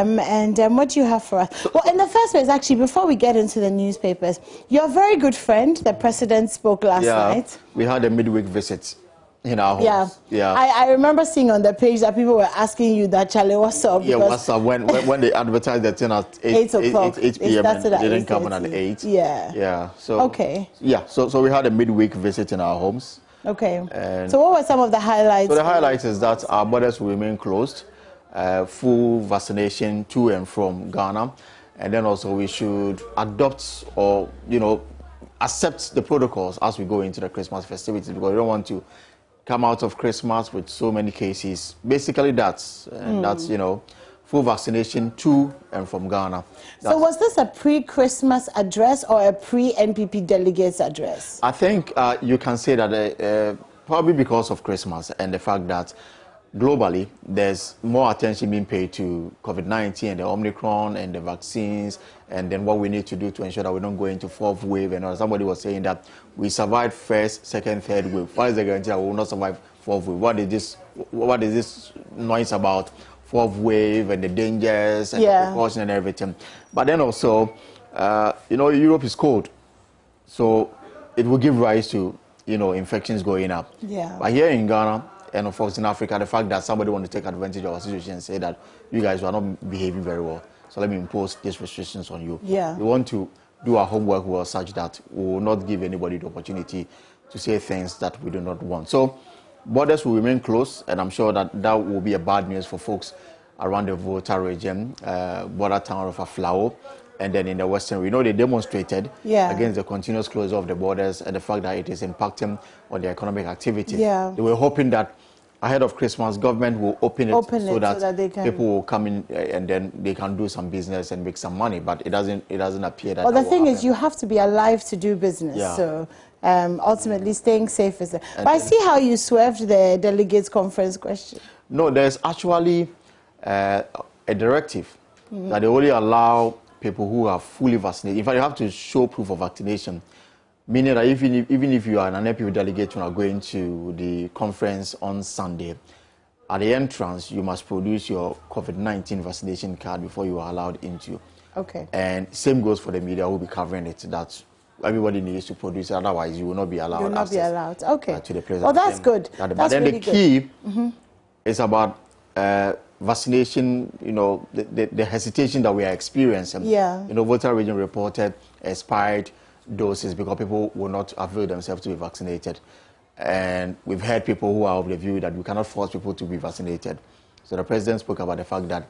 what do you have for us? Well, in the first place, actually, before we get into the newspapers, your very good friend, the president, spoke last night. We had a midweek visit in our homes. I remember seeing on the page that people were asking you that, Charlie, what's up? Yeah, what's up? When they advertised the thing at 8 p.m. and they didn't come on at 8. Yeah. So okay. Yeah. So we had a midweek visit in our homes. Okay. And so what were some of the highlights? So the highlight is that our borders will remain closed, full vaccination to and from Ghana, and then also we should adopt or accept the protocols as we go into the Christmas festivities, because we don't want to come out of Christmas with so many cases. Basically that's full vaccination to and from Ghana. So was this a pre-Christmas address or a pre-NPP delegates address? I think you can say that probably because of Christmas and the fact that globally there's more attention being paid to COVID-19 and the Omicron and the vaccines, and then what we need to do to ensure that we don't go into fourth wave. And somebody was saying that we survived first, second, third wave. What is the guarantee that we will not survive fourth wave? What is this noise about fourth wave and the dangers and the precaution and everything? But then also, Europe is cold, so it will give rise to infections going up. But here in Ghana, and of course in Africa, the fact that somebody wants to take advantage of our situation and say that you guys are not behaving very well, so let me impose these restrictions on you. We want to do our homework well such that we will not give anybody the opportunity to say things that we do not want. So borders will remain closed, and I'm sure that will be a bad news for folks around the Volta region, border town of Aflao, and then in the Western, we know they demonstrated against the continuous closure of the borders and the fact that it is impacting on the economic activity. They were hoping that ahead of Christmas, government will open it so that people will come in and then they can do some business and make some money. But it doesn't appear that. Well, the thing is, you have to be alive to do business. So ultimately, staying safe is. But I see how you swerved the delegates conference question. No, there's actually a directive that they only allow people who are fully vaccinated. In fact, you have to show proof of vaccination, meaning that even if you are an NPP delegate who are going to the conference on Sunday, at the entrance, you must produce your COVID-19 vaccination card before you are allowed into. Okay. And same goes for the media who will be covering it, that everybody needs to produce it, otherwise you will not be allowed you will not be allowed. Okay. To the president. Well, that's good. But then the key is about vaccination, the hesitation that we are experiencing. Volta region reported expired doses because people will not avail themselves to be vaccinated. And we've heard people who are of the view that we cannot force people to be vaccinated. So the president spoke about the fact that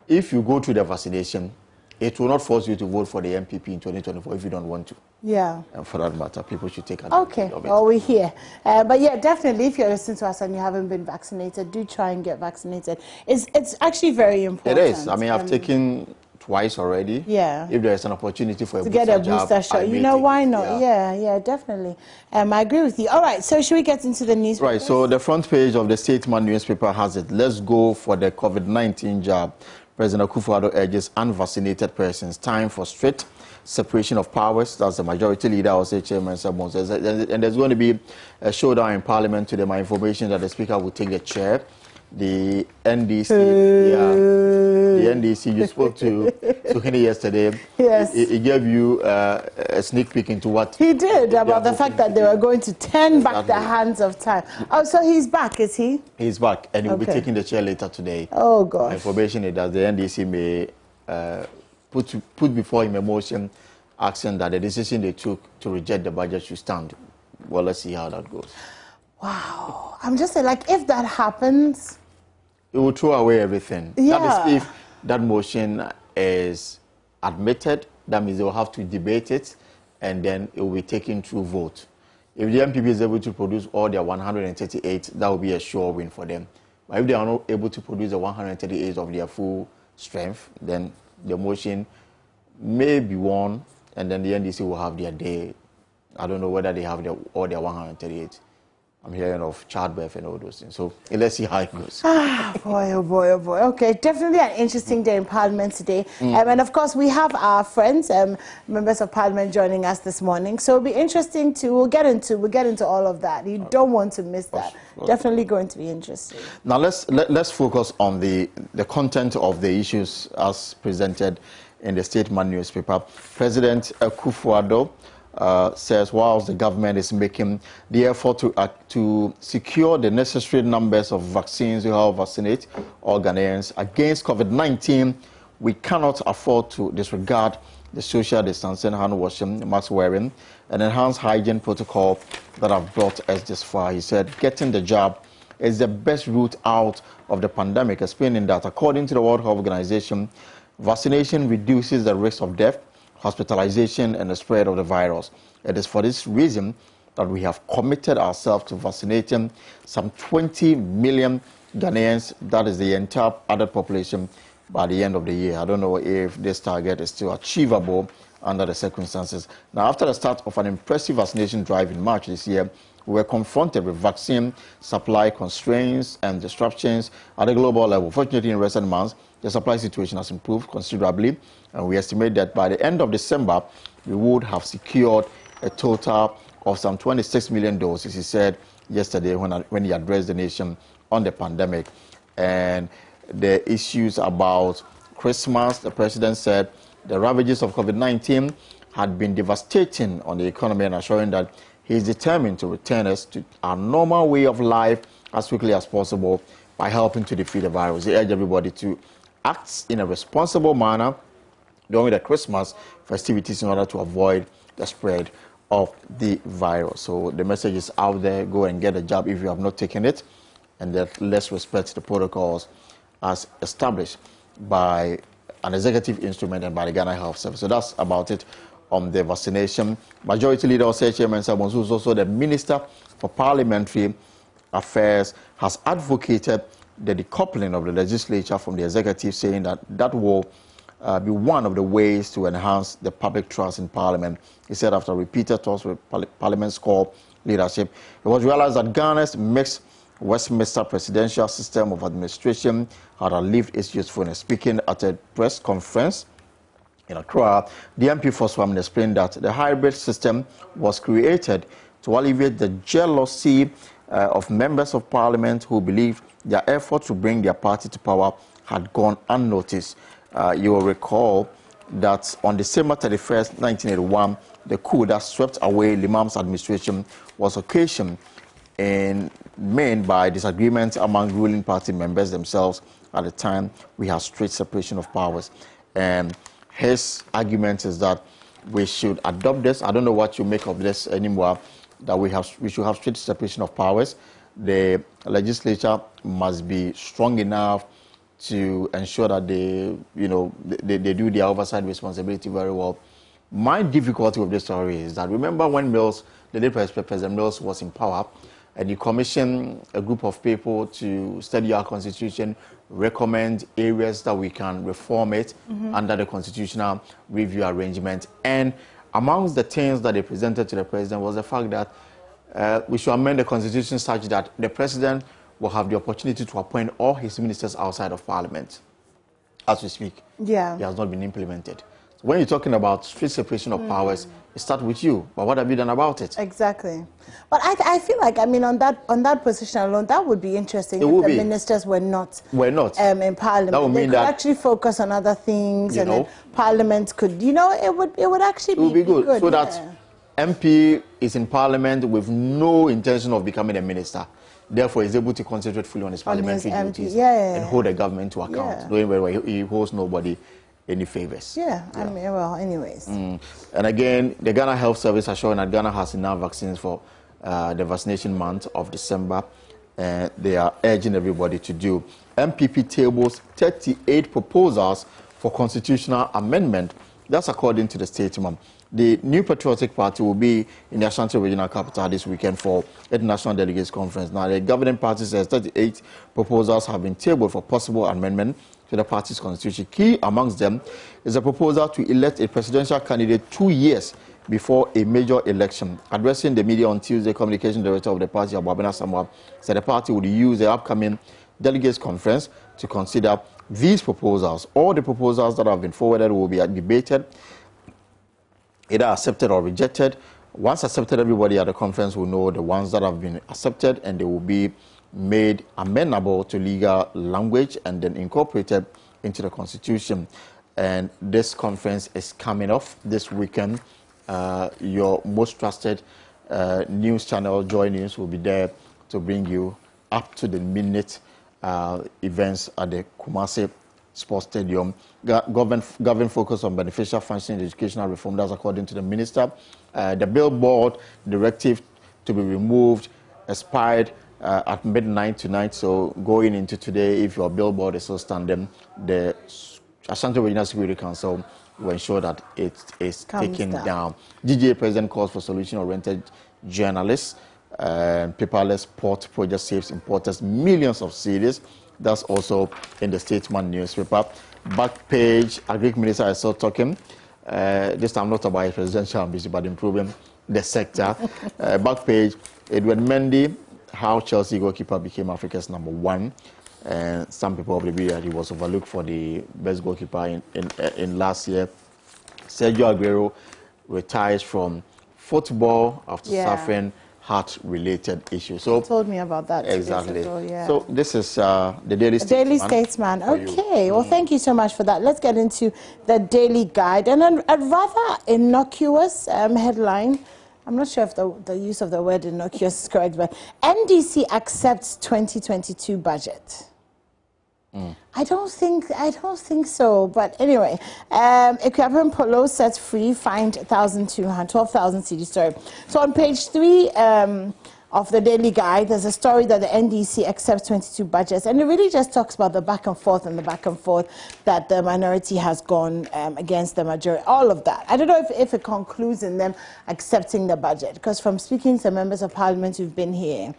if you go to the vaccination, it will not force you to vote for the MPP in 2024 if you don't want to. And for that matter, people should take advantage of it. Well, we're here. But yeah, definitely, if you're listening to us and you haven't been vaccinated, do try and get vaccinated. It's actually very important. It is. I mean, I've taken twice already. If there's an opportunity for to get a booster shot, why not? Yeah, definitely. I agree with you. All right, so should we get into the news? Right, so the front page of the Statesman newspaper has it. Let's go for the COVID-19 jab. President Akufo-Addo urges unvaccinated persons time for strict separation of powers. That's the majority leader, also Chairman Sabon says. And there's going to be a showdown in Parliament today. My information that the Speaker will take the chair. The NDC, the NDC, you spoke to Suhini yesterday. Yes. He gave you a sneak peek into what he did about the fact that they were going to turn back the hands of time. Oh, so he's back, is he? He's back, and he'll be taking the chair later today. Oh, gosh. Information is that the NDC may put before him a motion asking that the decision they took to reject the budget should stand. Well, let's see how that goes. Wow. I'm just saying, like, if that happens, it will throw away everything. That is, if that motion is admitted, that means they will have to debate it, and then it will be taken through vote. If the MPP is able to produce all their 138, that will be a sure win for them. But if they are not able to produce the 138 of their full strength, then the motion may be won, and then the NDC will have their day. I don't know whether they have all their 138. I'm hearing of childbirth and all those things. So let's see how it goes. Ah, boy, oh boy, oh boy. Okay, definitely an interesting day in Parliament today. And of course, we have our friends, members of Parliament joining us this morning. So it'll be interesting to, we'll get into all of that. You don't want to miss that. Definitely going to be interesting. Now let's focus on the content of the issues as presented in the Statement newspaper. President Akufo-Addo says whilst the government is making the effort to secure the necessary numbers of vaccines to help vaccinate all Ghanaians against COVID-19, we cannot afford to disregard the social distancing, hand washing, mask wearing, and enhanced hygiene protocol that have brought us this far. He said getting the jab is the best route out of the pandemic, explaining that according to the World Health Organization, vaccination reduces the risk of death, hospitalization, and the spread of the virus. It is for this reason that we have committed ourselves to vaccinating some 20 million Ghanaians, that is the entire adult population, by the end of the year. I don't know if this target is still achievable under the circumstances. Now, after the start of an impressive vaccination drive in March this year, we were confronted with vaccine supply constraints and disruptions at a global level. Fortunately, in recent months, the supply situation has improved considerably, and we estimate that by the end of December, we would have secured a total of some 26 million doses, he said yesterday when he addressed the nation on the pandemic. And the issues about Christmas, the president said the ravages of COVID-19 had been devastating on the economy, and assuring that he is determined to return us to our normal way of life as quickly as possible by helping to defeat the virus. He urged everybody to act in a responsible manner during the Christmas festivities in order to avoid the spread of the virus. So the message is out there. Go and get a jab if you have not taken it, and that let's respect the protocols as established by an executive instrument and by the Ghana Health Service. So that's about it on the vaccination. Majority Leader Osei Chairman Sabonsu, who is also the Minister for Parliamentary Affairs, has advocated the decoupling of the legislature from the executive, saying that that will be one of the ways to enhance the public trust in Parliament. He said after repeated talks with Parliament's core leadership, it was realized that Ghana's mixed Westminster presidential system of administration had outlived its usefulness. Speaking at a press conference in Accra, the MP for Swam explained that the hybrid system was created to alleviate the jealousy of members of Parliament who believed their effort to bring their party to power had gone unnoticed. You will recall that on December 31st, 1981, the coup that swept away Limam's administration was occasioned in main by disagreements among ruling party members themselves. At the time, we had strict separation of powers. And his argument is that we should adopt this. I don't know what you make of this anymore, that we should have strict separation of powers. The legislature must be strong enough to ensure that they do their oversight responsibility very well. My difficulty with this story is that, remember when Mills, the late President Mills, was in power, and he commissioned a group of people to study our constitution, recommend areas that we can reform it under the constitutional review arrangement. And amongst the things that they presented to the president was the fact that we should amend the constitution such that the president will have the opportunity to appoint all his ministers outside of Parliament. As we speak, yeah, it has not been implemented. So when you're talking about strict separation of powers, it starts with you. But what have you done about it? Exactly. But I feel like, I mean, on that position alone, that would be interesting if the ministers were not in Parliament. That would mean they could actually focus on other things, and then Parliament could, it would actually be good. So that MP is in Parliament with no intention of becoming a minister. Therefore, he's able to concentrate fully on his parliamentary duties and hold the government to account. Knowing very well, he holds nobody any favors. I mean, well, anyways. And again, the Ghana Health Service has shown that Ghana has enough vaccines for the vaccination month of December. They are urging everybody to do. MPP tables 38 proposals for constitutional amendment. That's according to the statement. The New Patriotic Party will be in the Ashanti Regional Capital this weekend for the National Delegates Conference. Now, the governing party says 38 proposals have been tabled for possible amendment to the party's constitution. Key amongst them is a proposal to elect a presidential candidate 2 years before a major election. Addressing the media on Tuesday, Communication Director of the party, Abwabena Samoa, said the party would use the upcoming delegates conference to consider these proposals. All the proposals that have been forwarded will be debated, either accepted or rejected. Once accepted, everybody at the conference will know the ones that have been accepted, and they will be made amenable to legal language and then incorporated into the Constitution. And this conference is coming off this weekend. Your most trusted news channel, Joy News, will be there to bring you up-to-the-minute events at the Kumasi Sports Stadium. Government focus on beneficial functioning educational reform. That's according to the minister. The billboard directive to be removed expired at midnight tonight. So going into today, if your billboard is still standing, the Ashanti Regional Security Council will ensure that it is taken down. GGA president calls for solution-oriented journalists. Paperless port project saves importers millions of cedis. That's also in the Statesman newspaper. Back page, Agric Minister is still talking. This time not about presidential ambition, but improving the sector. Back page, Edward Mendy, how Chelsea goalkeeper became Africa's #1. And some people believe that he was overlooked for the best goalkeeper in last year. Sergio Aguero retires from football after suffering heart-related issues. So you told me about that. Exactly. Ago, yeah. So this is the Daily Statesman. Daily Statesman. Okay. Well, thank you so much for that. Let's get into the Daily Guide. And a rather innocuous headline. I'm not sure if the use of the word innocuous is correct, but NDC accepts 2022 budget. I don't think so. But anyway, Equivalent Polo sets free, fined 12,000 cedis. Sorry. So on page 3 of the Daily Guide, there's a story that the NDC accepts 22 budgets, and it really just talks about the back and forth that the minority has gone against the majority. All of that. I don't know if it concludes in them accepting the budget, because from speaking to members of parliament who've been here,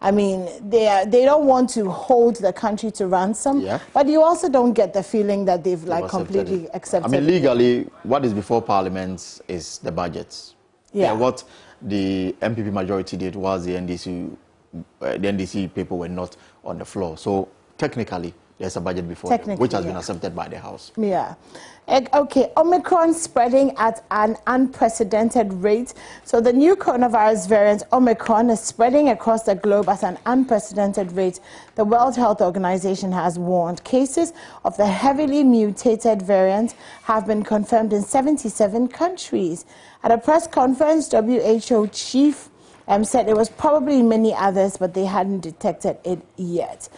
I mean, they don't want to hold the country to ransom, but you also don't get the feeling that they've completely accepted. I mean, legally, what is before Parliament is the budget. Yeah. And what the MPP majority did was the NDC people were not on the floor. So technically, there's a budget before them, which has been accepted by the House. Yeah. Okay, Omicron spreading at an unprecedented rate. So the new coronavirus variant, Omicron, is spreading across the globe at an unprecedented rate. The World Health Organization has warned cases of the heavily mutated variant have been confirmed in 77 countries. At a press conference, WHO chief said it was probably many others, but they hadn't detected it yet.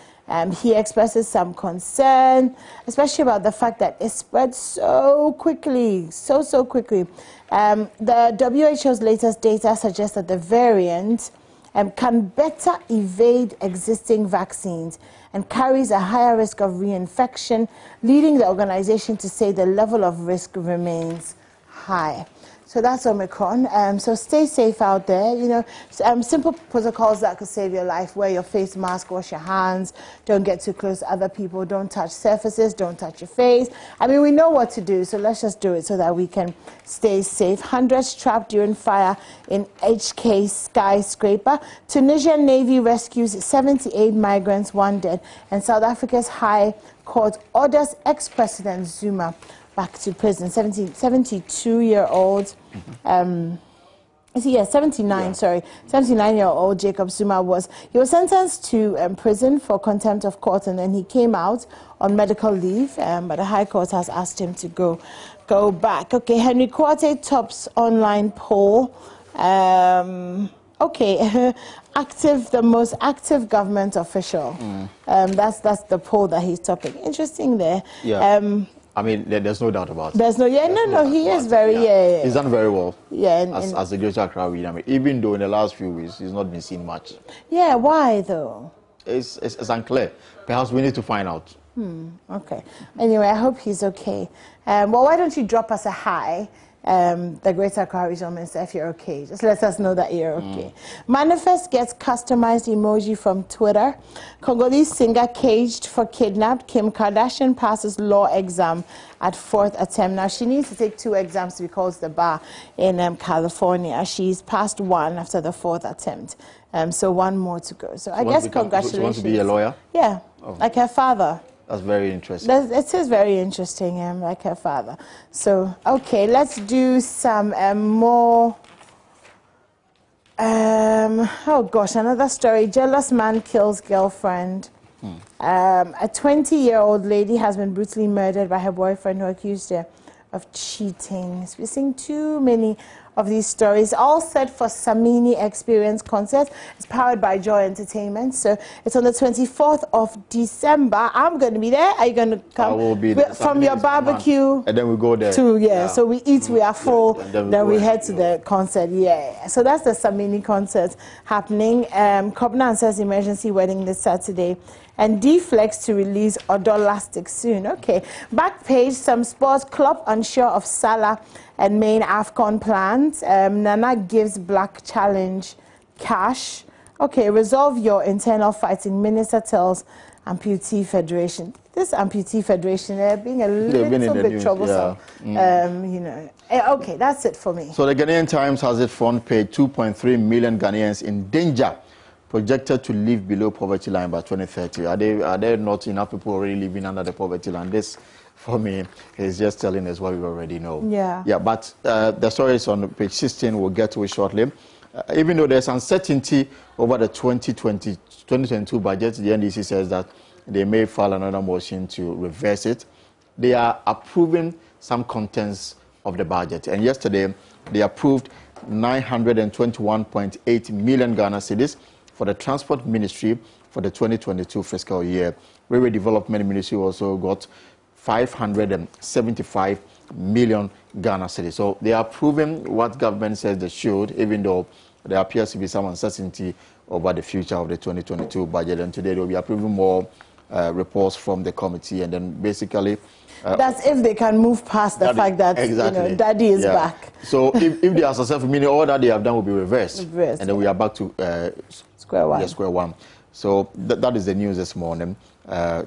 He expresses some concern, especially about the fact that it spread so quickly, so quickly. The WHO's latest data suggests that the variant can better evade existing vaccines and carries a higher risk of reinfection, leading the organization to say the level of risk remains high. So that's Omicron. So stay safe out there. You know, simple protocols that could save your life. Wear your face mask, wash your hands, don't get too close to other people, don't touch surfaces, don't touch your face. I mean, we know what to do, so let's just do it so that we can stay safe. Hundreds trapped during fire in HK skyscraper. Tunisian Navy rescues 78 migrants, 1 dead. And South Africa's High Court orders ex-President Zuma back to prison. 72-year-old, 79-year-old Jacob Zuma was sentenced to prison for contempt of court, and then he came out on medical leave, but the High Court has asked him to go back. Okay, Henry Kwate tops online poll. Okay, the most active government official. That's the poll that he's topping. Interesting there. Yeah. I mean, there's no doubt about it. He is very, He's done very well. Yeah. As the Greater Accra region. I mean, even though in the last few weeks, he's not been seen much. Yeah, why though? It's unclear. Perhaps we need to find out. Okay. Anyway, I hope he's okay. Well, why don't you drop us a hi the Greater Accra Regional Minister, if you're okay. Just let us know that you're okay. Manifest gets customized emoji from Twitter. Congolese singer caged for kidnapped. Kim Kardashian passes law exam at 4th attempt. Now, she needs to take 2 exams to be called to the bar in California. She's passed 1 after the 4th attempt. So 1 more to go. So I guess congratulations. She wants to be a lawyer? Yeah, like her father. That's very interesting. It is very interesting, like her father. So, okay, let's do some more. Oh gosh, another story. Jealous man kills girlfriend. A 20-year-old lady has been brutally murdered by her boyfriend who accused her of cheating. We're seeing too many of these stories, all set for Samini Experience concert. It's powered by Joy Entertainment. So it's on the 24th of December. I'm going to be there. Are you going to come? I will be there. From your barbecue. And then we go there. Yeah. So we eat, we are full, then we head to the concert. Yeah. So that's the Samini concert happening. Covenant says emergency wedding this Saturday. And D-Flex to release Odolastic soon. Okay. Back page, some sports. Club unsure of Salah and main AFCON plans. Nana gives Black Challenge cash. Okay, resolve your internal fighting. Minister tells Amputee Federation. This Amputee Federation, they're being a little bit troublesome. Yeah. You know. Okay, that's it for me. So the Ghanaian Times has it front page, 2.3 million Ghanaians in danger, projected to live below poverty line by 2030. Are there not enough people already living under the poverty line? This, for me, is just telling us what we already know. Yeah. Yeah, but the story is on page 16. We'll get to it shortly. Even though there's uncertainty over the 2022 budget, the NDC says that they may file another motion to reverse it. They are approving some contents of the budget. And yesterday, they approved 921.8 million Ghana cedis for the Transport Ministry for the 2022 fiscal year. Railway Development Ministry also got 575 million Ghana cedis. So they are approving what government says they should, even though there appears to be some uncertainty over the future of the 2022 budget. And today they'll be approving more reports from the committee, and then basically that's if they can move past the fact that Daddy is back. So if they are successful, meaning all that they have done will be reversed, and then we are back to square one. Yeah, square one. So that is the news this morning.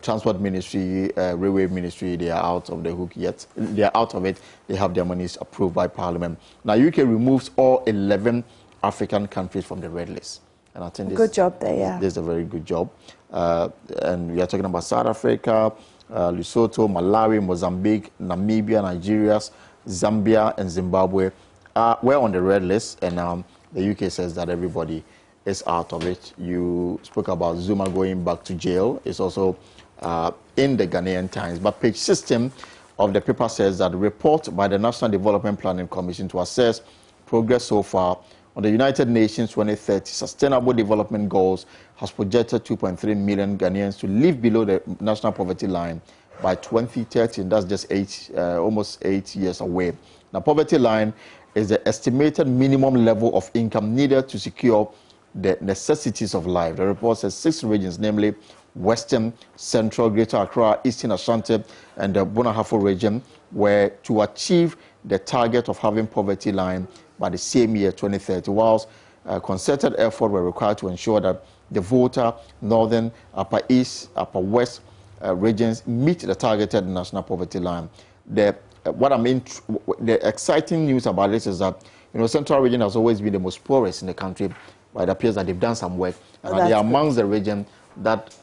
Transport Ministry, Railway Ministry, they are out of the hook yet. They are out of it. They have their monies approved by Parliament. Now UK removes all 11 African countries from the red list, and I think good job there. Yeah, this is a very good job. And we are talking about South Africa, Lesotho, Malawi, Mozambique, Namibia, Nigeria, Zambia, and Zimbabwe were on the red list, and the UK says that everybody is out of it. You spoke about Zuma going back to jail. It's also in the Ghanaian Times. But page 16 of the paper says that a report by the National Development Planning Commission to assess progress so far on the United Nations 2030 Sustainable Development Goals has projected 2.3 million Ghanaians to live below the national poverty line by 2030, and that's just almost 8 years away. Now, poverty line is the estimated minimum level of income needed to secure the necessities of life. The report says 6 regions, namely Western, Central, Greater Accra, Eastern Ashanti, and the Bonahafo region, were to achieve the target of having poverty line by the same year, 2030, whilst concerted effort were required to ensure that the Volta, Northern, Upper East, Upper West regions meet the targeted national poverty line. The exciting news about this is that, Central region has always been the most poorest in the country, but it appears that they've done some work, and they are amongst the region that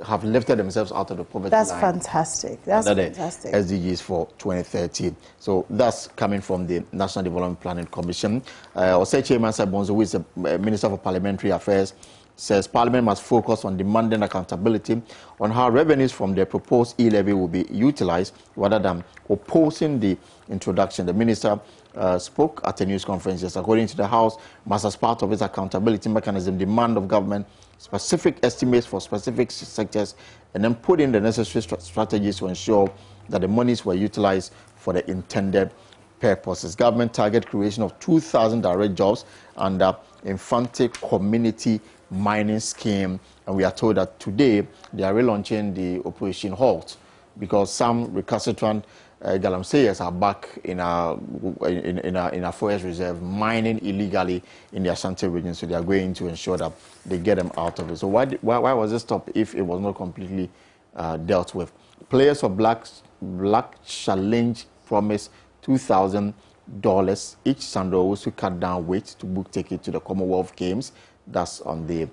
have lifted themselves out of the poverty line. That's fantastic. That's fantastic. SDGs for 2030. So that's coming from the National Development Planning Commission. Osei Chairman Sabonzo, who is the Minister for Parliamentary Affairs, says Parliament must focus on demanding accountability on how revenues from the proposed e-levy will be utilized rather than opposing the introduction. The Minister spoke at a news conference. Yes, according to the House, must, as part of its accountability mechanism, demand of government specific estimates for specific sectors, and then put in the necessary strategies to ensure that the monies were utilized for the intended purposes. Government target creation of 2,000 direct jobs under Infante Community Mining Scheme, and we are told that today they are relaunching the Operation Halt because some recalcitrant galamseyers are back in our forest reserve, mining illegally in the Ashanti region. So they are going to ensure that they get them out of it. So why was it stopped if it was not completely dealt with? Players of Black Challenge promised $2,000 each Sandro to cut down weight to book ticket to the Commonwealth Games. That's on the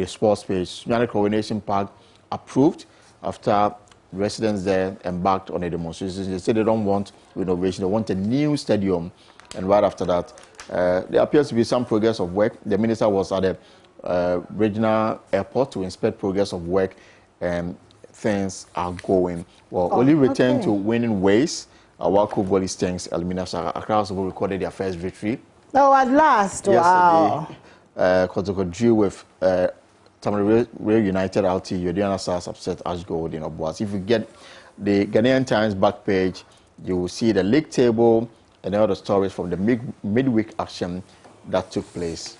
sports page. Sunyani Coronation Park approved after residents there embarked on a demonstration. They said they don't want renovation, they want a new stadium. And right after that, there appears to be some progress of work. The minister was at the regional airport to inspect progress of work, and things are going well. Only return to winning ways. Awako Volley Stanks Elmina Accra also recorded their first victory. Oh, at last! Wow. Kotoko drew with Tamale Rail United RT, Yodiana Stars upset Ash Gold in Obuas. If you get the Ghanaian Times back page, you will see the league table and other stories from the midweek action that took place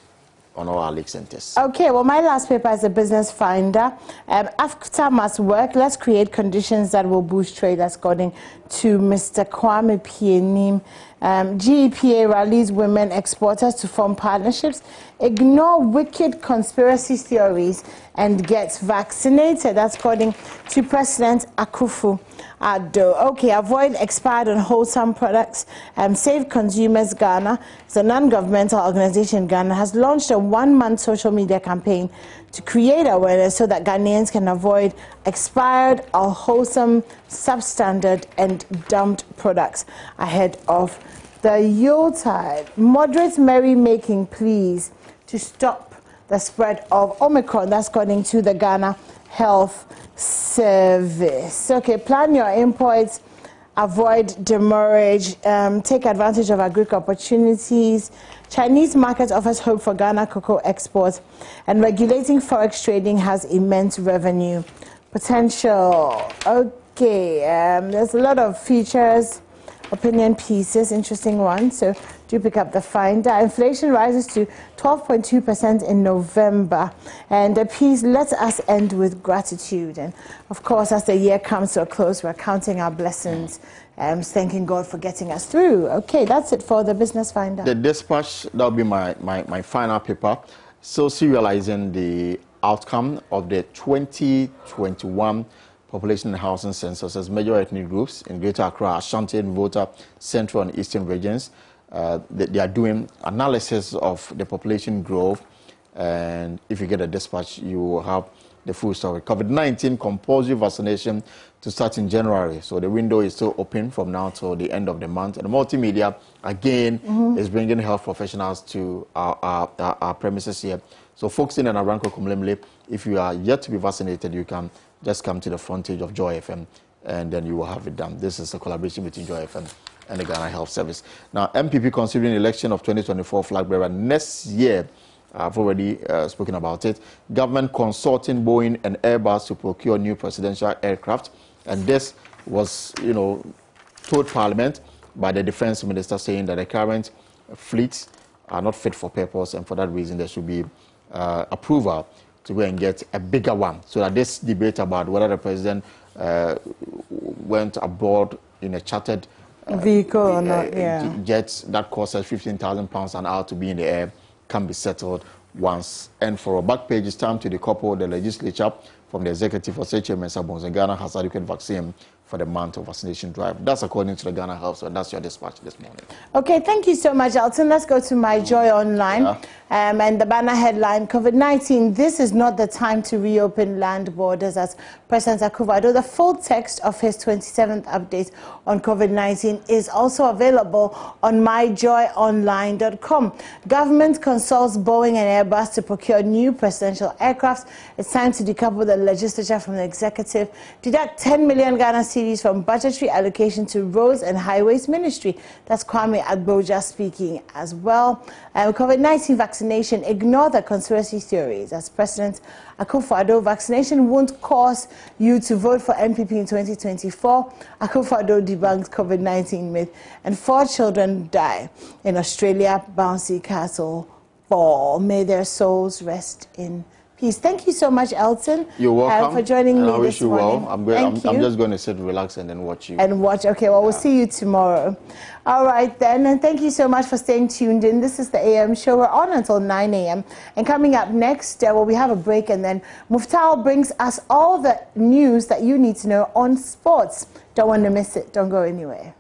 on all our league centers. Okay, well, my last paper is a business finder. After must work, let's create conditions that will boost trade, according to Mr. Kwame Pienim. GEPA rallies women exporters to form partnerships, ignore wicked conspiracy theories, and get vaccinated. That's according to President Akufo-Addo. Okay, avoid expired and wholesome products. Save Consumers Ghana. It's a non-governmental organization in Ghana, has launched a one-month social media campaign to create awareness so that Ghanaians can avoid expired, unwholesome, substandard, and dumped products ahead of the Yuletide. Moderate merrymaking, please, to stop the spread of Omicron. That's according to the Ghana Health Service. Okay, plan your imports, avoid demurrage, take advantage of agric opportunities. Chinese market offers hope for Ghana cocoa exports, and regulating forex trading has immense revenue potential. Okay, there's a lot of features, opinion pieces, interesting ones. So do pick up the finder. Inflation rises to 12.2% in November. And the piece, let us end with gratitude. And of course, as the year comes to a close, we're counting our blessings, thanking God for getting us through. Okay, that's it for the business finder. The dispatch, that'll be my final paper. So serializing the outcome of the 2021 population and housing census as major ethnic groups in Greater Accra, Ashanti and Volta, Central and Eastern regions. They are doing analysis of the population growth, and if you get a dispatch, you will have the full story. COVID-19 compulsory vaccination to start in January, so the window is still open from now till the end of the month. And the multimedia, again, is bringing health professionals to our premises here. So folks in and around Kokomlemle, if you are yet to be vaccinated, you can just come to the frontage of Joy FM, and then you will have it done. This is a collaboration between Joy FM and the Ghana Health Service. Now, MPP considering election of 2024 flag bearer next year. I've already spoken about it. Government consulting Boeing and Airbus to procure new presidential aircraft. And this was, told Parliament by the Defense Minister, saying that the current fleets are not fit for purpose, and for that reason there should be approval to go and get a bigger one. So that this debate about whether the president went aboard in a chartered vehicle or not, jets that cost us £15,000 an hour to be in the air can be settled once and for all. Back page is time to decouple the legislature from the executive for Chairman Sabons, and Ghana has adequate vaccine for the month of vaccination drive. That's according to the Ghana Health, so that's your dispatch this morning. Okay, thank you so much, Elton. Let's go to My Joy Online. And the banner headline, COVID-19, this is not the time to reopen land borders, as President Akufo-Addo. The full text of his 27th update on COVID-19 is also available on myjoyonline.com. Government consults Boeing and Airbus to procure new presidential aircraft. It's time to decouple the legislature from the executive. Deduct 10 million Ghana cedis from budgetary allocation to Roads and Highways Ministry. That's Kwame Agboja speaking as well. COVID-19 vaccination, ignore the conspiracy theories. As President Akufo-Addo, vaccination won't cause you to vote for MPP in 2024. Akufo-Addo debunks COVID-19 myth, and 4 children die in Australia bouncy castle fall. May their souls rest in peace. Thank you so much, Elton. You're welcome. For joining me I wish this you morning. well. I'm just going to sit, relax, and then watch you. And watch. Okay, well, we'll see you tomorrow. All right, then. And thank you so much for staying tuned in. This is the AM show. We're on until 9 a.m. And coming up next, we have a break. And then Muftal brings us all the news that you need to know on sports. Don't want to miss it. Don't go anywhere.